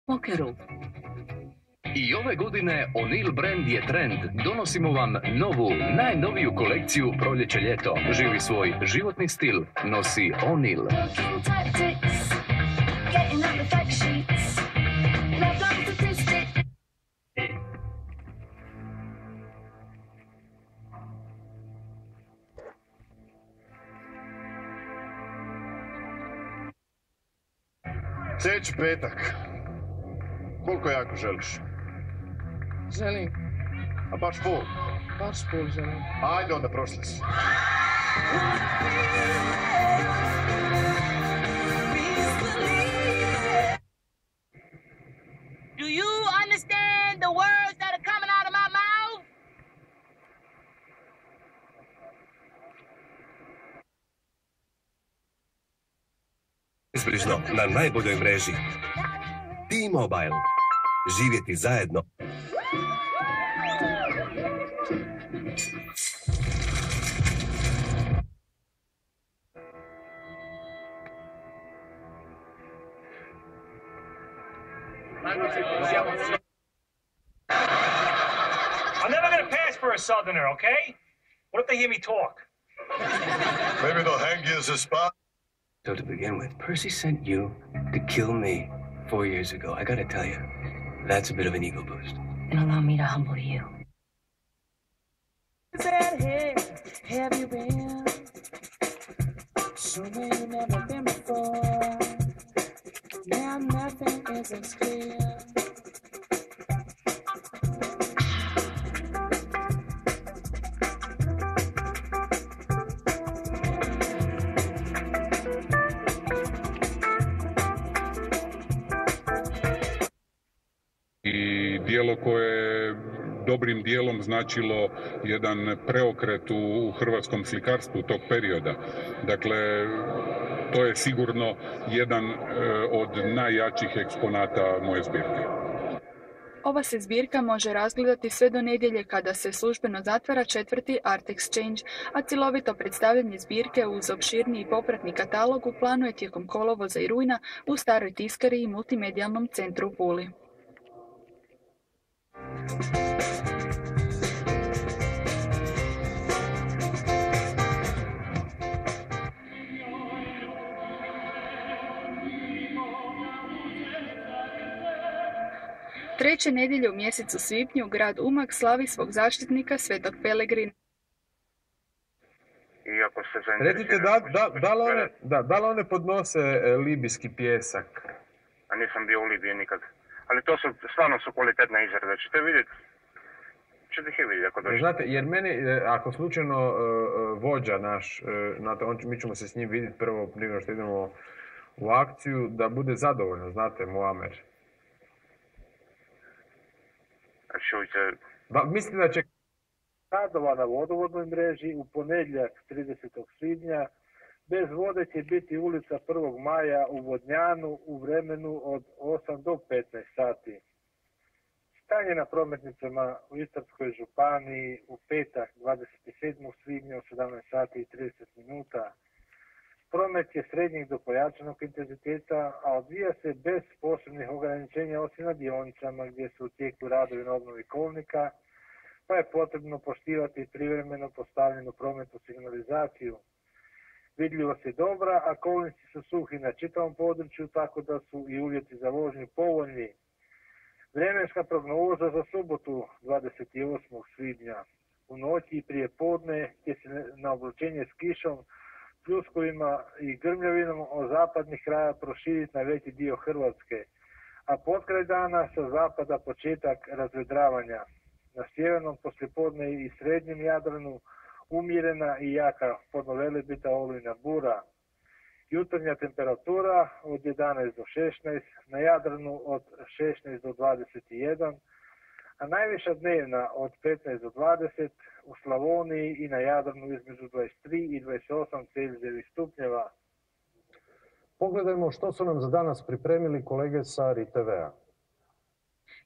pokeru. I ove godine O'Neill brand je trend. Donosimo vam novu, najnoviju kolekciju proljeće-ljeto. Živi svoj životni stil. Nosi O'Neill. Sljedeći petak. Koliko jako želiš? Želim. A baš full? Baš full želim. Ajde onda, prošli si. Do you understand the words that are coming out of my mouth? Izbrižno na najboljoj mreži. T-Mobile. Živjeti zajedno. I'm never gonna pass for a Southerner, okay? What if they hear me talk? Maybe they'll hang you as a spot. So to begin with, Percy sent you to kill me 4 years ago. I gotta tell you, that's a bit of an ego boost. And allow me to humble you. Have you been somewhere you've never been before? Now nothing is as clear. I djelo koje je dobrim dijelom značilo jedan preokret u hrvatskom slikarstvu tog perioda. Dakle, to je sigurno jedan od najjačih eksponata moje zbirke. Ova se zbirka može razgledati sve do nedjelje kada se službeno zatvara 4. Art Exchange, a cjelovito predstavljanje zbirke uz opširniji popratni katalog u planu je tijekom kolovoza i rujna u Staroj tiskari i multimedijalnom centru u Puli. Treće nedjelje u mjesecu svibnju grad Umag slavi svog zaštitnika Svetog Pelegrina. Recite, da li one podnose libijski pjesak? A nisam bio u Libiji nikad. Ali to su, stvarno su kvalitetne izrade. Ćete vidjeti. Ćete ih vidjeti ako dođete. Znate, jer meni, ako slučajno vođa naš, mi ćemo se s njim vidjeti prvo prije nego što idemo u akciju, da bude zadovoljno, znate, Muamer. Čujte. Mislim da će radova na vodovodnoj mreži u ponedjeljak 30. svibnja. Bez vode će biti ulica 1. maja u Vodnjanu u vremenu od 8 do 15 sati. Stanje na prometnicama u Istarskoj županiji u petak 27. svibnja u 17 sati i 30 minuta. Promet je srednjeg do pojačanog intenziteta, a odvija se bez posebnih ograničenja osim na dionicama gdje su u tijeku radovi na obnovi kolnika, pa je potrebno poštivati privremeno postavljenu prometnu signalizaciju. Vidljivost je dobra, a kolnici su suhi na čitavom području, tako da su i uvjeti za vožnju povoljni. Vremenska prognoza za subotu 28. svibnja. U noći i prije podne će se na oblačenje s kišom, pljuskovima i grmljavinom od zapadnih kraja proširiti na veći dio Hrvatske, a potkraj dana sa zapada početak razvedravanja. Na sjevernom poslijepodne i srednjem Jadranu umjerena i jaka podnovelebita olujna bura. Jutarnja temperatura od 11 do 16, na Jadranu od 16 do 21, a najviša dnevna od 15 do 20, u Slavoniji i na Jadranu između 23 i 28 Celzijevih stupnjeva. Pogledajmo što su nam za danas pripremili kolege sa RTV-a.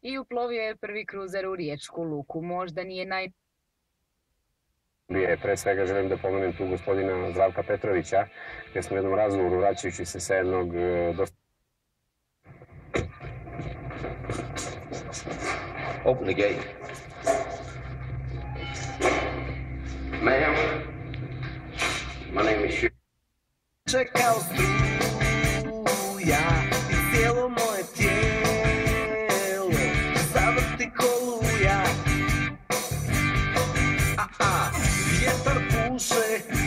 I uplovio je prvi kruzer u Riječku luku. Možda nije Pre svega želim da pomenem tu gospodina Zdravka Petrovića, gdje smo u jednom razgovoru vraćajući se sa jednog dosta Open the gate. Ma'am, my name is Shir. Čekao struja i cijelo moje tijelo zavrti koluja. Vjetar puše